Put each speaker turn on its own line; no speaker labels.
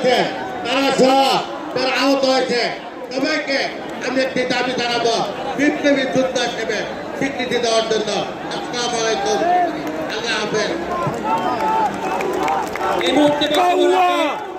আছে তারা সহ তারা আহত হয়েছে সবাইকে আমি একটি দাবি জানাবো বিপ্লবী যুদ্ধ হিসেবে স্বীকৃতি দেওয়ার জন্য। আসসালামু আলাইকুম, আল্লাহ হাফেজ।
এই মুহূর্তে বক্তব্য রাখবেন